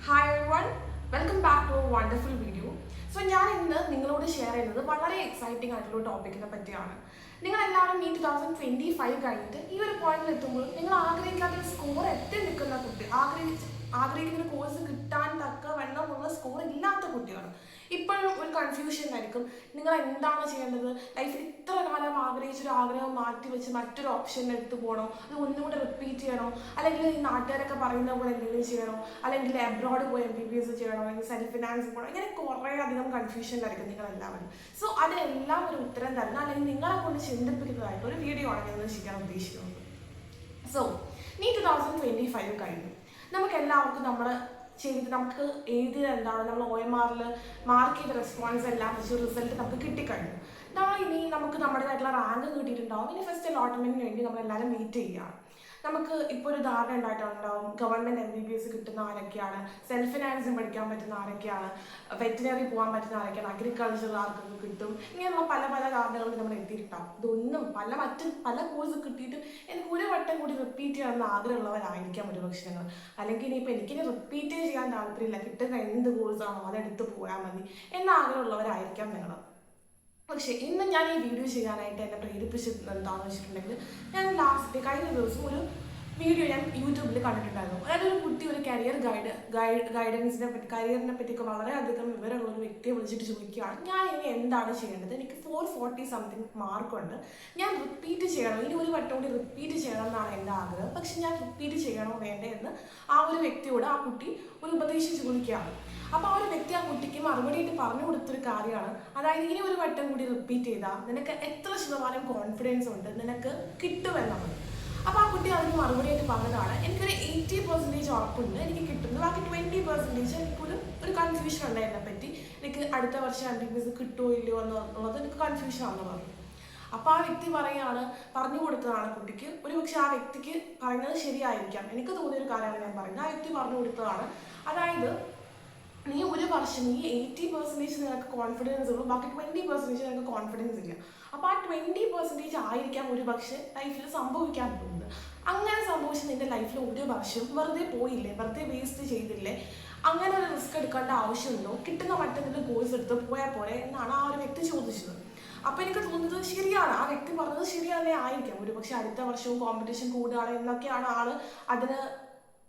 Hi everyone, welcome back to a wonderful video. So ഞാൻ ഇന്ന് നിങ്ങളോട് ഷെയർ ചെയ്യുന്നത് വളരെ എക്സൈറ്റിംഗ് ആയിട്ടുള്ള ടോപ്പിക്കിനെ പറ്റിയാണ്. നിങ്ങൾ എല്ലാവരും ഈ 2025 കഴിഞ്ഞിട്ട് ഈ ഒരു പോയിന്റിൽ എത്തുമ്പോൾ നിങ്ങൾ ആഗ്രഹിക്കാത്ത ഒരു സ്കോർ എത്തി നിൽക്കുന്ന കുട്ടി, ആഗ്രഹിക്കുന്ന കോഴ്സ് കിട്ടാൻ തക്ക വണ്ണമുള്ള സ്കോർ ഇല്ലാത്ത കുട്ടിയാണ്. ഇപ്പോഴും ഒരു കൺഫ്യൂഷൻ ആയിരിക്കും, നിങ്ങൾ എന്താണ് ചെയ്യേണ്ടത്, ലൈഫിൽ ഇത്ര കാലം ആഗ്രഹിച്ചൊരു ആഗ്രഹം മാറ്റി വെച്ച് മറ്റൊരു ഓപ്ഷൻ എടുത്ത് പോകണോ, അത് ഒന്നുകൂടെ റിപ്പീറ്റ് ചെയ്യണോ, അല്ലെങ്കിൽ ഈ നാട്ടുകാരൊക്കെ പറയുന്ന പോലെ എന്തെങ്കിലും ചെയ്യണോ, അല്ലെങ്കിൽ അബ്രോഡ് പോയി MBBS ചെയ്യണോ, അല്ലെങ്കിൽ സെൽഫ് ഫിനാൻസ് പോകണോ, ഇങ്ങനെ കുറേ അധികം കൺഫ്യൂഷനിലായിരിക്കും നിങ്ങളെല്ലാവരും. സോ അതെല്ലാം ഒരു ഉത്തരം തരുന്ന അല്ലെങ്കിൽ നിങ്ങളെ കൊണ്ട് ചിന്തിപ്പിക്കുന്നതായിട്ട് ഒരു വീഡിയോ ആണ് ഞാൻ ചെയ്യാൻ ഉദ്ദേശിക്കുന്നത്. സോ നീ 2025 കഴിഞ്ഞു, നമുക്ക് എല്ലാവർക്കും നമുക്ക് എഴുതിയത് എന്താണ്, നമ്മൾ OMR മാർക്ക് ചെയ്ത റെസ്പോൺസ് എല്ലാം വെച്ച് റിസൾട്ട് നമുക്ക് കിട്ടിക്കഴിഞ്ഞു. നമുക്ക് നമ്മുടേതായിട്ടുള്ള റാങ്ക് കിട്ടിയിട്ടുണ്ടാവും. ഇനി ഫസ്റ്റ് അലോട്ട്മെന്റിന് വേണ്ടി നമ്മളെല്ലാവരും വെയിറ്റ് ചെയ്യുകയാണ്. നമുക്ക് ഇപ്പോൾ ഒരു ധാരണ ഉണ്ടായിട്ടുണ്ടാവും, ഗവൺമെന്റ് MBBS കിട്ടുന്ന ആരൊക്കെയാണ്, സെൽഫ് ഫിനാൻസും പഠിക്കാൻ പറ്റുന്ന ആരൊക്കെയാണ്, വെറ്റിനറി പോകാൻ പറ്റുന്ന ആരൊക്കെയാണ്, അഗ്രികൾച്ചർ ആർക്കൊക്കെ കിട്ടും, ഇങ്ങനെയുള്ള പല പല ധാരണകളിൽ നമ്മൾ എത്തിയിട്ടുണ്ടാവും. ഇതൊന്നും മറ്റ് പല കോഴ്സ് കിട്ടിയിട്ട് എനിക്ക് ഒരു വട്ടം കൂടി റിപ്പീറ്റ് ചെയ്യണമെന്ന് ആഗ്രഹമുള്ളവരായിരിക്കാം ഒരു പക്ഷേ നിങ്ങൾ. അല്ലെങ്കിൽ ഇനിയിപ്പോൾ എനിക്കിനി റിപ്പീറ്റ് ചെയ്യാൻ താല്പര്യമില്ല, കിട്ടുന്ന എന്ത് കോഴ്സാണോ അതെടുത്ത് പോയാൽ മതി എന്ന ആഗ്രഹമുള്ളവരായിരിക്കാം നിങ്ങൾ. പക്ഷേ ഇന്ന് ഞാൻ ഈ വീഡിയോ ചെയ്യാനായിട്ട് എന്നെ പ്രേരിപ്പിച്ചത് എന്താണെന്ന് വെച്ചിട്ടുണ്ടെങ്കിൽ, ഞാൻ കഴിഞ്ഞ ദിവസം ഒരു വീഡിയോ ഞാൻ യൂട്യൂബിൽ കണ്ടിട്ടുണ്ടായിരുന്നു. അതായത് ഒരു കുട്ടി ഒരു കരിയറിനെ പറ്റിയൊക്കെ വളരെയധികം വിവരമുള്ള ഒരു വ്യക്തിയെ വിളിച്ചിട്ട് ചോദിക്കുകയാണ്, ഞാൻ ഇനി എന്താണ് ചെയ്യേണ്ടത്, എനിക്ക് 440 സംതിങ് മാർക്കുണ്ട്, ഞാൻ റിപ്പീറ്റ് ചെയ്യണോ, ഇനി ഒരു വട്ടം കൂടി റിപ്പീറ്റ് ചെയ്യണം എന്നാണ് എൻ്റെ ആഗ്രഹം, പക്ഷെ ഞാൻ റിപ്പീറ്റ് ചെയ്യണോ വേണ്ടേ എന്ന് ആ ഒരു വ്യക്തിയോട് ആ കുട്ടി ഒരു ഉപദേശം ചോദിക്കുകയാണ്. അപ്പോൾ ആ ഒരു വ്യക്തി ആ കുട്ടിക്ക് മറുപടിയായിട്ട് പറഞ്ഞു കൊടുത്തൊരു കാര്യമാണ്, അതായത് ഇനി ഒരു വട്ടം കൂടി റിപ്പീറ്റ് ചെയ്താൽ നിനക്ക് എത്ര ശതമാനം കോൺഫിഡൻസ് ഉണ്ട് നിനക്ക് കിട്ടുമെന്നുള്ളത്. അപ്പോൾ ആ കുട്ടി അതിന് മറുപടിയായിട്ട് പറഞ്ഞതാണ്, എനിക്കൊരു 80% ഉറപ്പുണ്ട് എനിക്ക് കിട്ടുന്നു, ബാക്കി 20% എനിക്കൊരു കൺഫ്യൂഷൻ ഉണ്ട് എന്നെപ്പറ്റി, എനിക്ക് അടുത്ത വർഷം MBBS കിട്ടുമോ ഇല്ലയോ എന്നുള്ളത് എനിക്ക് കൺഫ്യൂഷൻ ആണെന്ന് പറഞ്ഞു. അപ്പോൾ ആ വ്യക്തി പറഞ്ഞു കൊടുത്തതാണ് കുട്ടിക്ക്. ഒരു പക്ഷെ ആ വ്യക്തിക്ക് പറയുന്നത് ശരിയായിരിക്കാം, എനിക്ക് തോന്നിയൊരു കാര്യമാണ് ഞാൻ പറയുന്നത്. ആ വ്യക്തി പറഞ്ഞു കൊടുത്തതാണ്, അതായത് നീ ഒരു വർഷം ഈ 80% നിനക്ക് കോൺഫിഡൻസ് ഉള്ളൂ, ബാക്കി 20% നിനക്ക് കോൺഫിഡൻസ് ഇല്ല. അപ്പോൾ ആ 20% ആയിരിക്കാം ഒരു പക്ഷേ ലൈഫിൽ സംഭവിക്കാൻ പോകുന്നത്. അങ്ങനെ സംഭവിച്ച് നിന്റെ ലൈഫിൽ ഒരു വർഷം വെറുതെ പോയില്ലേ, വെറുതെ വേസ്റ്റ് ചെയ്തില്ലേ, അങ്ങനെ ഒരു റിസ്ക് എടുക്കേണ്ട ആവശ്യമുണ്ടോ, കിട്ടുന്ന മറ്റെന്തെങ്കിലും കോഴ്സ് എടുത്ത് പോയാൽ പോരെ എന്നാണ് ആ ഒരു വ്യക്തി ചോദിച്ചത്. അപ്പോൾ എനിക്ക് തോന്നുന്നത് ശരിയാണ്, ആ വ്യക്തി പറഞ്ഞത് ശരിയാണേ ആയിരിക്കാം. ഒരു പക്ഷെ അടുത്ത വർഷവും കോമ്പറ്റീഷൻ കൂടുകയാണ് എന്നൊക്കെയാണ് ആള് അതിന്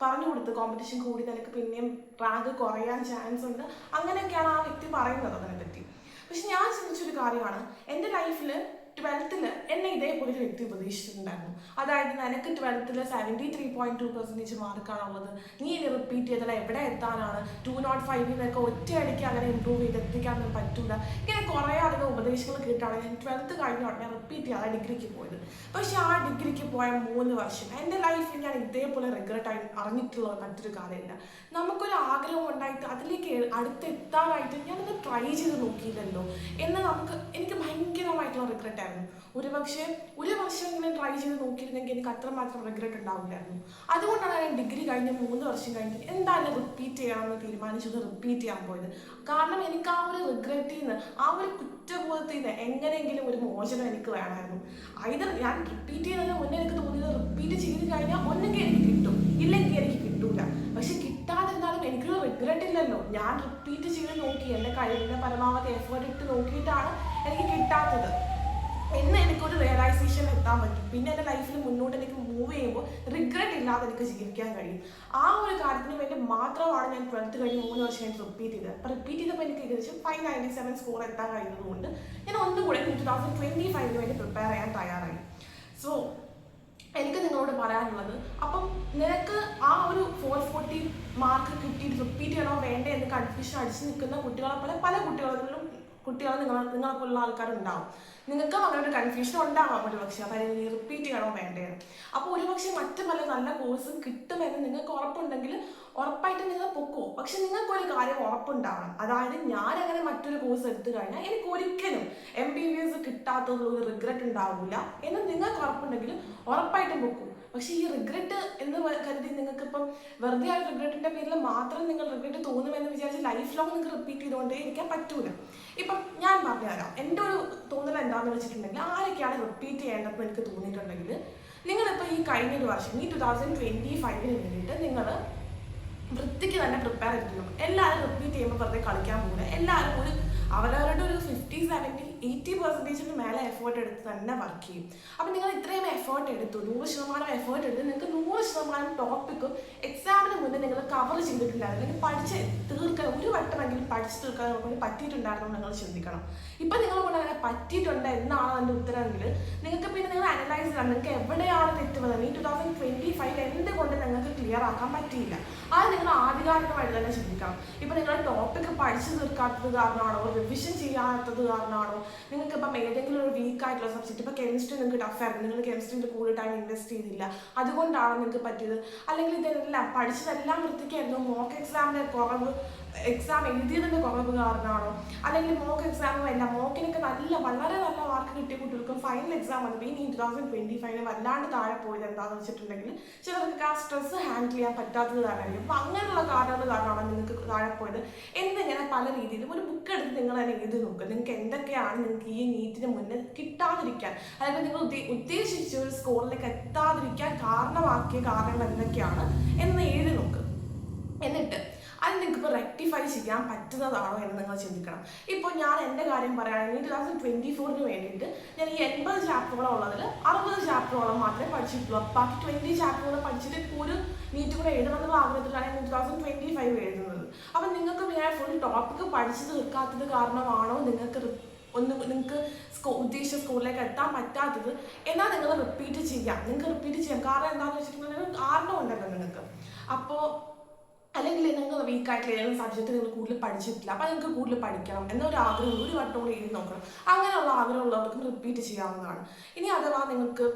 പറഞ്ഞു കൊടുത്ത്, കോമ്പറ്റീഷൻ കൂടി നിനക്ക് പിന്നെയും റാങ്ക് കുറയാൻ ചാൻസ് ഉണ്ട്, അങ്ങനെയൊക്കെയാണ് ആ വ്യക്തി പറയുന്നത് അതിനെപ്പറ്റി. പക്ഷെ ഞാൻ ചിന്തിച്ചൊരു കാര്യമാണ്, എൻ്റെ ലൈഫിൽ 12th എന്നെ ഇതേപോലെ ഒരു വ്യക്തി ഉപദേശിച്ചിട്ടുണ്ടായിരുന്നു. അതായത് നിനക്ക് 12th 73.2% മാർക്കാണുള്ളത്, നീ ഇനി റിപ്പീറ്റ് ചെയ്താൽ എവിടെ എത്താനാണ്, 205 നിനക്ക് ഒറ്റയടിക്ക് അങ്ങനെ ഇമ്പ്രൂവ് ചെയ്തെത്തിക്കാൻ പറ്റൂല, ഇങ്ങനെ കുറേ അധികം ഉപദേശങ്ങൾ കേട്ടാണ് ഞാൻ 12th കഴിഞ്ഞ ഉടനെ റിപ്പീറ്റ് ചെയ്യാതെ ഡിഗ്രിക്ക് പോയത്. പക്ഷെ ആ ഡിഗ്രിക്ക് പോയ 3 വർഷം എൻ്റെ ലൈഫിൽ ഞാൻ ഇതേപോലെ റിഗ്രറ്റ് ആയി അറിഞ്ഞിട്ടുള്ള മറ്റൊരു കാര്യമില്ല. നമുക്കൊരു ആഗ്രഹം ഉണ്ടായിട്ട് അതിലേക്ക് അടുത്തെത്താനായിട്ട് ഞാനത് ട്രൈ ചെയ്ത് നോക്കിയില്ലല്ലോ എന്ന് എനിക്ക് ഭയങ്കരമായിട്ടുള്ള റിഗ്രറ്റ് ആയിരുന്നു. ഒരു വർഷം ഇങ്ങനെ ട്രൈ ചെയ്ത് നോക്കിയിരുന്നെങ്കിൽ എനിക്ക് അത്രമാത്രം റിഗ്രറ്റ് ഉണ്ടാവില്ലായിരുന്നു. അതുകൊണ്ടാണ് ഞാൻ ഡിഗ്രി കഴിഞ്ഞ് 3 വർഷം കഴിഞ്ഞിട്ട് എന്തായാലും റിപ്പീറ്റ് ചെയ്യണമെന്ന് തീരുമാനിച്ചത്, റിപ്പീറ്റ് ചെയ്യാൻ പോയത്. കാരണം എനിക്ക് ആ ഒരു റിഗ്രറ്റിൽ നിന്ന്, ആ ഒരു കുറ്റബോധത്തിൽ നിന്ന് എങ്ങനെയെങ്കിലും ഒരു മോചനം എനിക്ക് വേണമായിരുന്നു. either ഞാൻ റിപ്പീറ്റ് ചെയ്യുന്നതിന് മുന്നേ എനിക്ക് തോന്നിയത് റിപ്പീറ്റ് ചെയ്ത് കഴിഞ്ഞാൽ ഒന്നെങ്കിൽ എനിക്ക് കിട്ടും, ഇല്ലെങ്കിൽ എനിക്ക് കിട്ടൂല. പക്ഷെ കിട്ടാതിരുന്നാലും എനിക്കൊരു റിഗ്രറ്റ് ഇല്ലല്ലോ, ഞാൻ റിപ്പീറ്റ് ചെയ്ത് നോക്കി, എൻ്റെ കഴിവിൻ്റെ പരമാവധി എഫേർട്ട് ഇട്ട് നോക്കിയിട്ടാണ് എനിക്ക് കിട്ടാത്തത് എന്ന് എനിക്കൊരു റിയലൈസേഷൻ എത്താൻ പറ്റും. പിന്നെ എൻ്റെ ലൈഫിൽ മുന്നോട്ട് എനിക്ക് മൂവ് ചെയ്യുമ്പോൾ റിഗ്രറ്റ് ഇല്ലാതെ എനിക്ക് ജീവിക്കാൻ കഴിയും. ആ ഒരു കാര്യത്തിന് വേണ്ടി മാത്രമാണ് ഞാൻ 12th കഴിഞ്ഞ് 3 വർഷം കഴിഞ്ഞ് റിപ്പീറ്റ് ചെയ്തത്. അപ്പോൾ റിപ്പീറ്റ് ചെയ്തപ്പോൾ എനിക്ക് ഏകദേശം 597 സ്കോർ എത്താൻ കഴിയുന്നതുകൊണ്ട് ഞാൻ ഒന്നുകൂടെ 2025 വേണ്ടി പ്രിപ്പയർ ചെയ്യാൻ തയ്യാറായി. സോ എനിക്ക് നിങ്ങളോട് പറയാനുള്ളത്, അപ്പം നിനക്ക് ആ ഒരു 440 മാർക്ക് കിട്ടിയിട്ട് റിപ്പീറ്റ് ചെയ്യണോ വേണ്ടേ എന്ന് കൺഫ്യൂഷൻ അടിച്ച് നിൽക്കുന്ന കുട്ടികളെ പോലെ പല കുട്ടികളും നിങ്ങളെപ്പോലുള്ള ആൾക്കാരുണ്ടാവും. നിങ്ങൾക്കും അങ്ങനെ ഒരു കൺഫ്യൂഷൻ ഉണ്ടാവാം ഒരു പക്ഷേ, അതായത് നീ റിപ്പീറ്റ് ചെയ്യണോ വേണ്ടേ. അപ്പോൾ ഒരുപക്ഷെ മറ്റു പല നല്ല കോഴ്സും കിട്ടുമെന്ന് നിങ്ങൾക്ക് ഉറപ്പുണ്ടെങ്കിൽ ഉറപ്പായിട്ടും നിങ്ങൾ പൊക്കോ. പക്ഷെ നിങ്ങൾക്കൊരു കാര്യം ഉറപ്പുണ്ടാവണം, അതായത് ഞാൻ അങ്ങനെ മറ്റൊരു കോഴ്സ് എടുത്തു കഴിഞ്ഞാൽ എനിക്ക് ഒരിക്കലും MBBS കിട്ടാത്തതൊരു റിഗ്രറ്റ് ഉണ്ടാവില്ല എന്ന് നിങ്ങൾക്ക് ഉറപ്പുണ്ടെങ്കിൽ ഉറപ്പായിട്ടും പൊക്കൂ. പക്ഷെ ഈ റിഗ്രറ്റ് എന്ന് കരുതി നിങ്ങൾക്കിപ്പം വെറുതെ ആ റിഗ്രറ്റിന്റെ പേരിൽ മാത്രം നിങ്ങൾ റിഗ്രറ്റ് തോന്നുമെന്ന് വിചാരിച്ച് ലൈഫ് ലോങ് നിങ്ങൾക്ക് റിപ്പീറ്റ് ചെയ്തുകൊണ്ടേ ഇരിക്കാൻ പറ്റൂല. ഇപ്പം ഞാൻ പറഞ്ഞുതരാം, എൻ്റെ ഒരു തോന്നൽ എന്താണെന്ന് വെച്ചിട്ടുണ്ടെങ്കിൽ, ആരൊക്കെയാണ് റിപ്പീറ്റ് ചെയ്യേണ്ടതെന്ന് എനിക്ക് തോന്നിയിട്ടുണ്ടെങ്കിൽ, നിങ്ങളിപ്പോൾ ഈ കഴിഞ്ഞൊരു വർഷം ഈ 2025 വേണ്ടിയിട്ട് നിങ്ങൾ വൃത്തിക്ക് തന്നെ പ്രിപ്പയർ ചെയ്തിരിക്കണം. എല്ലാവരും റിപ്പീറ്റ് ചെയ്യുമ്പോൾ വെറുതെ കളിക്കാൻ പോകുന്നത്. എല്ലാവരും അവരവരുടെ ഒരു 50-70-80% മേലെ എഫേർട്ട് എടുത്ത് തന്നെ വർക്ക് ചെയ്യും. അപ്പം നിങ്ങൾ ഇത്രയും എഫേർട്ട് എടുത്തു, 100% എഫേർട്ട് എടുത്ത് നിങ്ങൾക്ക് 100% ടോപ്പിക്ക് എക്സാമിന് മുന്നേ നിങ്ങൾ കവർ ചെയ്തിട്ടുണ്ടായിരുന്നു. നിങ്ങൾ പഠിച്ച് തീർക്കാൻ ഒരു വട്ടമെങ്കിലും പഠിച്ച് തീർക്കാൻ നമുക്ക് പറ്റിയിട്ടുണ്ടായിരുന്നു നിങ്ങൾ ചിന്തിക്കണം. ഇപ്പം നിങ്ങൾ കൊണ്ട് അങ്ങനെ പറ്റിയിട്ടുണ്ട് എന്നാണ് അതിൻ്റെ ഉത്തരമെങ്കിൽ നിങ്ങൾക്ക് പിന്നെ നിങ്ങൾ അനലൈസ് ചെയ്യണം നിങ്ങൾക്ക് എവിടെയാണ് തെറ്റ് വന്നത്. ഈ 2025 എന്തുകൊണ്ട് നിങ്ങൾക്ക് ക്ലിയർ ആക്കാൻ പറ്റിയില്ല. അത് നിങ്ങൾ ആധികാരികമായിട്ട് തന്നെ ചിന്തിക്കണം. ഇപ്പം നിങ്ങൾ ടോപ്പിക്ക് പഠിച്ചു തീർക്കാത്തത് കാരണമാണോ, റിവിഷൻ ചെയ്യാത്തത് കാരണമാണോ, നിങ്ങൾക്ക് ഇപ്പം ഏതെങ്കിലും ഒരു വീക്കായിട്ടുള്ള സബ്ജക്റ്റ്, ഇപ്പോൾ കെമിസ്ട്രി നിങ്ങൾക്ക് ടഫായിരുന്നു, നിങ്ങൾ കെമിസ്ട്രിൻ്റെ കൂടുതൽ ടൈം ഇൻവെസ്റ്റ് ചെയ്തില്ല, അതുകൊണ്ടാണ് നിങ്ങൾക്ക് പറ്റിയത്. അല്ലെങ്കിൽ ഇതെല്ലാം പഠിച്ചതെല്ലാം വൃത്തിക്കായിരുന്നു, മോക്ക് എക്സാമിൻ്റെ കുറവ്, എക്സാം എഴുതിയതിൻ്റെ കുറവ് കാരണമാണോ, അല്ലെങ്കിൽ മോക്ക് എക്സാമും എല്ലാം മോക്കിനൊക്കെ വളരെ നല്ല മാർക്ക് കിട്ടിയ കുട്ടികൾക്കും ഫൈനൽ എക്സാം വന്നപ്പോൾ ഈ 2025 വല്ലാണ്ട് താഴെ പോയത് എന്താണെന്ന് വെച്ചിട്ടുണ്ടെങ്കിൽ ചിലർക്ക് ആ സ്ട്രെസ് ഹാൻഡിൽ ചെയ്യാൻ പറ്റാത്തത് കാരണമായിരിക്കും. അപ്പം അങ്ങനെയുള്ള കാരണങ്ങൾ കാരണമാണ് നിങ്ങൾക്ക് താഴെ പോയത്. എന്നിങ്ങനെ പല രീതിയിലും ഒരു ബുക്ക് എടുത്ത് നിങ്ങൾ തന്നെ എഴുതി നോക്കുക. നിങ്ങൾക്ക് എന്തൊക്കെയാണ് നിങ്ങൾക്ക് ഈ നീറ്റിന് മുന്നേ കിട്ടാതിരിക്കാൻ, അല്ലെങ്കിൽ നിങ്ങൾ ഉദ്ദേശിച്ച ഒരു സ്കോറിലേക്ക് എത്താതിരിക്കാൻ കാരണമാക്കിയ കാരണങ്ങൾ എന്തൊക്കെയാണ് എന്ന് എഴുതി നോക്കുക. എന്നിട്ട് അത് നിങ്ങൾക്കിപ്പോൾ റെക്ടിഫൈ ചെയ്യാൻ പറ്റുന്നതാണോ എന്ന് നിങ്ങൾ ചിന്തിക്കണം. ഇപ്പോൾ ഞാൻ എൻ്റെ കാര്യം പറയുകയാണെങ്കിൽ 2024 വേണ്ടിയിട്ട് ഞാൻ ഈ 80 ചാപ്റ്ററുകളും ഉള്ളതിൽ 60 ചാപ്റ്ററോളം മാത്രമേ പഠിച്ചിട്ടുള്ളൂ. ബാക്കി 20 ചാപ്റ്ററുകൾ പഠിച്ചിട്ട് ഒരു നീറ്റ് കൂടെ എഴുതണമെന്നുള്ള ആഗ്രഹത്തിലാണ് 2025 എഴുതുന്നത്. അപ്പം നിങ്ങൾക്ക് ഞാൻ ഫുൾ ടോപ്പിക്ക് പഠിച്ചു തീർക്കാത്തത് കാരണമാണോ നിങ്ങൾക്ക് ഉദ്ദേശിച്ച സ്കൂളിലേക്ക് എത്താൻ പറ്റാത്തത് എന്നാൽ നിങ്ങൾ റിപ്പീറ്റ് ചെയ്യാം. നിങ്ങൾക്ക് റിപ്പീറ്റ് ചെയ്യാം. കാരണം എന്താണെന്ന് വെച്ചിട്ടുണ്ടെങ്കിൽ കാരണം ഉണ്ടല്ലോ നിങ്ങൾക്ക്. അപ്പോൾ അല്ലെങ്കിൽ നിങ്ങൾ വീക്കായിട്ടുള്ള ഏതെങ്കിലും സബ്ജക്റ്റ് നിങ്ങൾ കൂടുതൽ പഠിച്ചിട്ടില്ല, അപ്പോൾ നിങ്ങൾക്ക് കൂടുതൽ പഠിക്കണം എന്നൊരു ആഗ്രഹം ഒരു വട്ടം കൂടി എഴുതി നോക്കണം. അങ്ങനെയുള്ള ആഗ്രഹമുള്ളവർക്കും റിപ്പീറ്റ് ചെയ്യാവുന്നതാണ്. ഇനി അഥവാ നിങ്ങൾക്ക്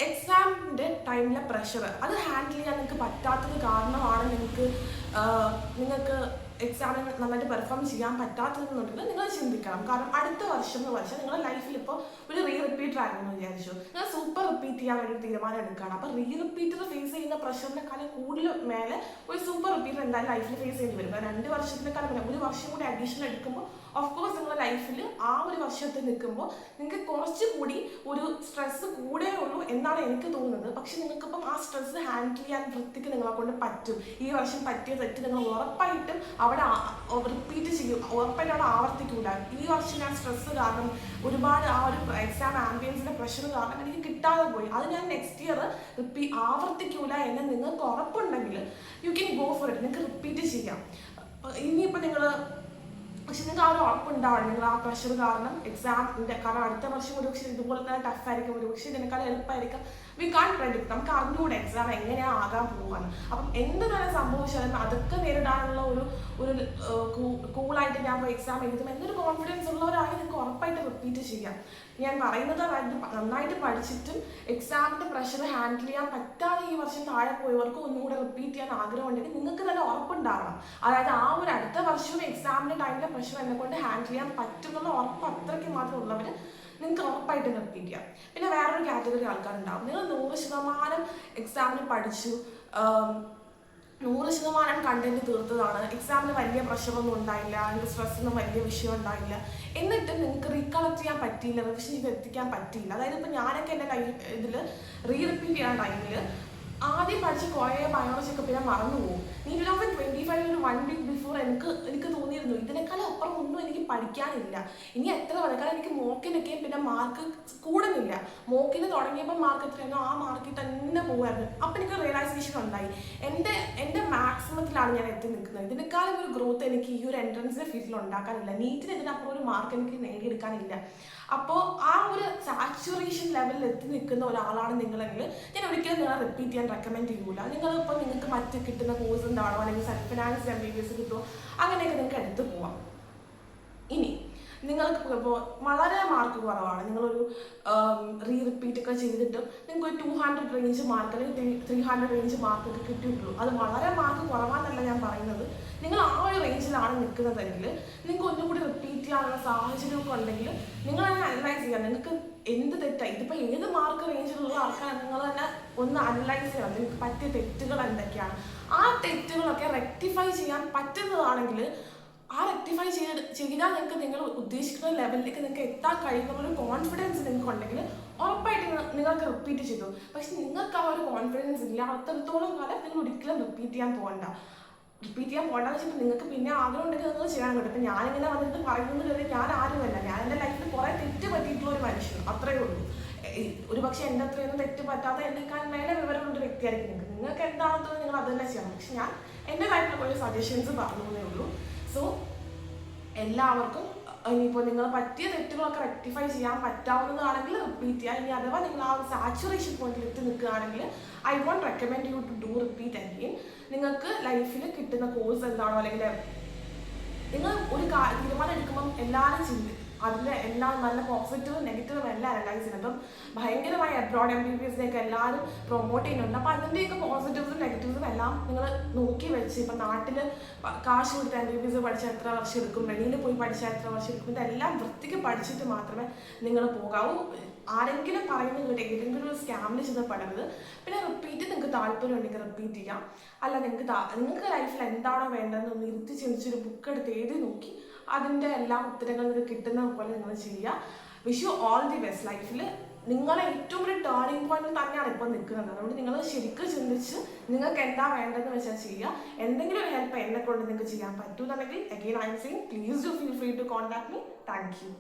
എക്സാമിൻ്റെ ടൈമിലെ പ്രഷർ അത് ഹാൻഡിൽ ചെയ്യാൻ നിങ്ങൾക്ക് പറ്റാത്തത് കാരണമാണ് നിങ്ങൾക്ക് എക്സാമിന് നന്നായിട്ട് പെർഫോം ചെയ്യാൻ പറ്റാത്തതെന്നുണ്ടെങ്കിൽ നിങ്ങൾ ചിന്തിക്കണം. കാരണം അടുത്ത വർഷം എന്ന് വെച്ചാൽ നിങ്ങളുടെ ലൈഫിൽ ഇപ്പോൾ ഒരു റിപ്പീറ്റർ ആയിരുന്നു വിചാരിച്ചു, നിങ്ങൾ സൂപ്പർ റിപ്പീറ്റ് ചെയ്യാൻ വേണ്ടി തീരുമാനം എടുക്കുകയാണ്. അപ്പോൾ റിപ്പീറ്റർ ഫേസ് ചെയ്യുന്ന പ്രഷറിനെക്കാളും കൂടുതൽ മേലെ ഒരു സൂപ്പർ റിപ്പീറ്റർ എന്തായാലും ലൈഫിൽ ഫേസ് ചെയ്യേണ്ടി വരും. 2 വർഷത്തിനേക്കാളും മേലെ ഒരു വർഷം കൂടി അഡീഷണൽ എടുക്കുമ്പോൾ ഓഫ്കോഴ്സ് നിങ്ങളുടെ ലൈഫിൽ ആ ഒരു വർഷത്തിൽ നിൽക്കുമ്പോൾ നിങ്ങൾക്ക് കുറച്ചുകൂടി ഒരു സ്ട്രെസ് കൂടെ ഉള്ളൂ എന്നാണ് എനിക്ക് തോന്നുന്നത്. പക്ഷെ നിങ്ങൾക്കിപ്പം ആ സ്ട്രെസ് ഹാൻഡിൽ ചെയ്യാൻ വൃത്തിക്ക് നിങ്ങളെ കൊണ്ട് പറ്റും. ഈ വർഷം പറ്റിയ തെറ്റ് നിങ്ങൾ ഉറപ്പായിട്ടും അവിടെ റിപ്പീറ്റ് ചെയ്യും, ഉറപ്പായിട്ട് അവിടെ ആവർത്തിക്കൂല. ഈ വർഷം ഞാൻ സ്ട്രെസ് കാരണം ഒരുപാട് ആ ഒരു എക്സാം ആംബിയൻസിന്റെ പ്രഷർ കാരണം എനിക്ക് കിട്ടാതെ പോയി, അത് ഞാൻ നെക്സ്റ്റ് ഇയർ ആവർത്തിക്കൂല എന്ന് നിങ്ങൾക്ക് ഉറപ്പുണ്ടെങ്കിൽ you can go for it. നിങ്ങൾക്ക് റിപ്പീറ്റ് ചെയ്യാം. ഇനിയിപ്പോൾ നിങ്ങൾ പക്ഷെ നിങ്ങൾക്ക് ആ ഒരു ഉറപ്പുണ്ടാവണം നിങ്ങൾ ആ പ്രഷർ കാരണം എക്സാമിൻ്റെ, കാരണം അടുത്ത വർഷം ഒരുപക്ഷെ ഇതുപോലെ തന്നെ ടഫായിരിക്കും, ഒരുപക്ഷെ ഇതിനേക്കാളും എളുപ്പമായിരിക്കും. വി കാൺ പ്രെഡിക്റ്റ്. നമുക്ക് അറിഞ്ഞുകൂടെ എക്സാം എങ്ങനെയാണ് ആകാൻ പോവാണ്. അപ്പം എന്ത് തന്നെ സംഭവിച്ചാലും അതൊക്കെ നേരിടാനുള്ള ഒരു കൂളായിട്ട് ഞാൻ എക്സാം എഴുതും എന്നൊരു കോൺഫിഡൻസ് ഉള്ളവരായി നിങ്ങൾക്ക് ഉറപ്പായിട്ട് റിപ്പീറ്റ് ചെയ്യാം. ഞാൻ പറയുന്നത് നന്നായിട്ട് പഠിച്ചിട്ടും എക്സാമിൻ്റെ പ്രഷർ ഹാൻഡിൽ ചെയ്യാൻ പറ്റാതെ ഈ വർഷം താഴെ പോയവർക്ക് ഒന്നുകൂടെ റിപ്പീറ്റ് ചെയ്യാൻ ആഗ്രഹമുണ്ടെങ്കിൽ നിങ്ങൾക്ക് തന്നെ ഉറപ്പുണ്ടാവണം. അതായത് ആ ഒരു അടുത്ത വർഷവും എക്സാമിൻ്റെ ടൈമിലെ പ്രഷർ എന്നെ കൊണ്ട് ഹാൻഡിൽ ചെയ്യാൻ പറ്റുമെന്നുള്ള ഉറപ്പ് അത്രയ്ക്ക് മാത്രം ഉള്ളവർ നിങ്ങൾക്ക് ഉറപ്പായിട്ട് റിപ്പീറ്റ് ചെയ്യാം. പിന്നെ വേറൊരു കാറ്റഗറി ആൾക്കാരുണ്ടാവും, നിങ്ങൾ 100% എക്സാമിന് പഠിച്ചു, 100% കണ്ടന്റ് തീർത്തതാണ്, എക്സാമിന് വലിയ പ്രഷറൊന്നും ഉണ്ടായില്ല, നിങ്ങൾക്ക് സ്ട്രെസ്സൊന്നും വലിയ വിഷയം ഉണ്ടായില്ല, എന്നിട്ട് നിങ്ങൾക്ക് റീകളക്ട് ചെയ്യാൻ പറ്റിയില്ല, റിവിഷൻ ചെയ്ത് എത്തിക്കാൻ പറ്റിയില്ല. അതായത് ഇപ്പോൾ ഞാനൊക്കെ എൻ്റെ ഇതിൽ റിപ്പീറ്റ് ചെയ്യാൻ ടൈമിൽ ആദ്യം പഠിച്ച കുറേ ബയോളജി ഒക്കെ പിന്നെ മറന്നു പോകും. 2025 ഒരു 1 വീക്ക് ബിഫോർ എനിക്ക് തോന്നിയിരുന്നു ഇതിനേക്കാളും അപ്പുറം ഒന്നും എനിക്ക് പഠിക്കാനില്ല, ഇനി എത്ര കാരണം എനിക്ക് മോക്കിനൊക്കെ പിന്നെ മാർക്ക് കൂടുന്നില്ല. മോക്കിന് തുടങ്ങിയപ്പോൾ മാർക്ക് എത്രയാണോ ആ മാർക്കിൽ തന്നെ പോകുമായിരുന്നു. അപ്പം എനിക്ക് റിയലൈസേഷൻ ഉണ്ടായി, എൻ്റെ മാക്സിമത്തിലാണ് ഞാൻ എത്തി നിൽക്കുന്നത്. ഇതിനേക്കാളും ഒരു ഗ്രോത്ത് എനിക്ക് ഈ ഒരു എൻട്രൻസിൻ്റെ ഫീൽഡിൽ ഉണ്ടാക്കാനില്ല, നീറ്റിന് ഇതിനപ്പുറം ഒരു മാർക്ക് എനിക്ക് നേടിയെടുക്കാനില്ല. അപ്പോൾ ആ ഒരു സാച്ചുറേഷൻ ലെവലിൽ എത്തി നിൽക്കുന്ന ഒരാളാണ് നിങ്ങളെങ്കിൽ ഞാൻ ഒരിക്കലും നിങ്ങളെ റിപ്പീറ്റ് ചെയ്യാൻ റെക്കമെൻഡ് ചെയ്യൂല. നിങ്ങളിപ്പോൾ നിങ്ങൾക്ക് മറ്റ് കിട്ടുന്ന കോഴ്സ് ഉണ്ടാണോ, അല്ലെങ്കിൽ സെൽഫ് ഫിനാൻസ് MBBS കിട്ടുമോ, അങ്ങനെയൊക്കെ നിങ്ങൾക്ക് എടുത്തു പോവാം. ഇനി നിങ്ങൾക്ക് ഇപ്പോൾ വളരെ മാർക്ക് കുറവാണ്, നിങ്ങളൊരു റിപ്പീറ്റ് ഒക്കെ ചെയ്തിട്ട് നിങ്ങൾക്ക് ഒരു 200 റേഞ്ച് മാർക്ക് അല്ലെങ്കിൽ 300 റേഞ്ച് മാർക്കൊക്കെ കിട്ടിയിട്ടുള്ളൂ. അത് വളരെ മാർക്ക് കുറവാണെന്നല്ല ഞാൻ പറയുന്നത്. നിങ്ങൾ ആ ഒരു റേഞ്ചിലാണ് നിൽക്കുന്നതെങ്കിൽ നിങ്ങൾക്ക് ഒന്നും കൂടി റിപ്പീറ്റ് ചെയ്യാനുള്ള സാഹചര്യമൊക്കെ ഉണ്ടെങ്കിൽ നിങ്ങൾ തന്നെ അനലൈസ് ചെയ്യാം. നിങ്ങൾക്ക് എന്ത് തെറ്റായി, ഇതിപ്പോൾ ഏത് മാർക്ക് റേഞ്ചിലുള്ള ആൾക്കാരാണ് നിങ്ങൾ തന്നെ ഒന്ന് അനലൈസ് ചെയ്യണം. നിങ്ങൾക്ക് പറ്റിയ തെറ്റുകൾ എന്തൊക്കെയാണ്, ആ തെറ്റുകളൊക്കെ റെക്ടിഫൈ ചെയ്യാൻ പറ്റുന്നതാണെങ്കിൽ ആ റെക്ടിഫൈ ചെയ്താൽ നിങ്ങൾ ഉദ്ദേശിക്കുന്ന ലെവലിലേക്ക് നിങ്ങൾക്ക് എത്താൻ കഴിയുന്ന ഒരു കോൺഫിഡൻസ് നിങ്ങൾക്ക് ഉണ്ടെങ്കിൽ ഉറപ്പായിട്ട് നിങ്ങൾക്ക് റിപ്പീറ്റ് ചെയ്തു. പക്ഷെ നിങ്ങൾക്ക് ആ ഒരു കോൺഫിഡൻസ് ഇല്ല, അത്രത്തോളം കാലം നിങ്ങൾ ഒരിക്കലും റിപ്പീറ്റ് ചെയ്യാൻ പോകണ്ട. റിപ്പീറ്റ് ചെയ്യാൻ പോകണ്ടെന്ന് വെച്ചിട്ട് നിങ്ങൾക്ക് പിന്നെ ആഗ്രഹം ഉണ്ടെങ്കിൽ നിങ്ങൾ ചെയ്യണം കേട്ടോ. ഇപ്പം ഞാനിങ്ങനെ വന്നിട്ട് പറയുന്നത് കയറി ഞാൻ ആരുമല്ല, ഞാൻ എൻ്റെ ലൈഫിൽ കുറേ തെറ്റ് പറ്റിയിട്ടുള്ള ഒരു മനുഷ്യൻ, അത്രയേ ഉള്ളൂ. ഒരു പക്ഷേ എൻ്റെ അത്രയൊന്നും തെറ്റ് പറ്റാത്ത എന്നെക്കാൾ മേലെ വിവരമുള്ള വ്യക്തിയായിരിക്കും നിങ്ങൾക്ക് എന്താണെന്ന് തോന്നുന്നത് നിങ്ങൾ അത് തന്നെ ചെയ്യണം. പക്ഷെ ഞാൻ എൻ്റെ ലൈഫിൽ കുറച്ച് സജഷൻസ് പറഞ്ഞേ ഉള്ളൂ. സോ എല്ലാവർക്കും ഇനിയിപ്പോൾ നിങ്ങൾ പറ്റിയ തെറ്റുകളൊക്കെ റെക്ടിഫൈ ചെയ്യാൻ പറ്റാവുന്നതാണെങ്കിൽ റിപ്പീറ്റ് ചെയ്യുക. ഇനി അഥവാ നിങ്ങൾ ആ ഒരു സാച്ചുറേഷൻ പോയിന്റിൽ എത്തി നിൽക്കുകയാണെങ്കിൽ I won't recommend you to do repeat again. നിങ്ങൾക്ക് ലൈഫിൽ കിട്ടുന്ന കോഴ്സ് എന്താണോ, അല്ലെങ്കിൽ നിങ്ങൾ ഒരു തീരുമാനം എടുക്കുമ്പം എല്ലാവരും ചിന്തിക്കും അതിൽ എല്ലാം നല്ല പോസിറ്റീവും നെഗറ്റീവും എല്ലാം അനലൈസ് ചെയ്യുന്നത്. അപ്പം ഭയങ്കരമായി അബ്രോഡ് MBBSനെയൊക്കെ എല്ലാവരും പ്രൊമോട്ട് ചെയ്യുന്നുണ്ട്. അപ്പം അതിൻ്റെയൊക്കെ പോസിറ്റീവ്സും നെഗറ്റീവ്സും എല്ലാം നിങ്ങൾ നോക്കി വെച്ച്, ഇപ്പം നാട്ടിൽ കാശ് കൊടുത്ത് MBBS പഠിച്ചാൽ എത്ര വർഷം എടുക്കും, വെളിയിൽ പോയി പഠിച്ചാൽ എത്ര വർഷം എടുക്കും, ഇതെല്ലാം വൃത്തിക്ക് പഠിച്ചിട്ട് മാത്രമേ നിങ്ങൾ പോകാവൂ. ആരെങ്കിലും പറയുന്നത് കേട്ട് ഏതെങ്കിലും ഒരു സ്കാമിൽ ചെന്നപ്പെടരുത്. പിന്നെ റിപ്പീറ്റ് നിങ്ങൾക്ക് താല്പര്യം ഉണ്ടെങ്കിൽ റിപ്പീറ്റ് ചെയ്യാം. അല്ല നിങ്ങൾക്ക് ലൈഫിൽ എന്താണോ വേണ്ടതെന്ന് ഒന്ന് ഇരുത്തി ചിന്തിച്ചൊരു ബുക്ക് എടുത്ത് എഴുതി നോക്കി അതിൻ്റെ എല്ലാ ഉത്തരങ്ങൾ നിങ്ങൾക്ക് കിട്ടുന്ന പോലെ നിങ്ങൾ ചെയ്യുക. Wish you all the best. ലൈഫിൽ നിങ്ങളെ ഏറ്റവും ഒരു ടേണിംഗ് പോയിന്റിൽ തന്നെയാണ് ഇപ്പോൾ നിൽക്കുന്നത്. അതുകൊണ്ട് നിങ്ങൾ ശരിക്കും ചിന്തിച്ച് നിങ്ങൾക്ക് എന്താ വേണ്ടതെന്ന് വെച്ചാൽ ചെയ്യുക. എന്തെങ്കിലും ഒരു ഹെൽപ്പ് എന്നെ കൊണ്ട് നിങ്ങൾക്ക് ചെയ്യാൻ പറ്റുമെന്നുണ്ടെങ്കിൽ again I'm saying please do feel free to contact me. Thank U.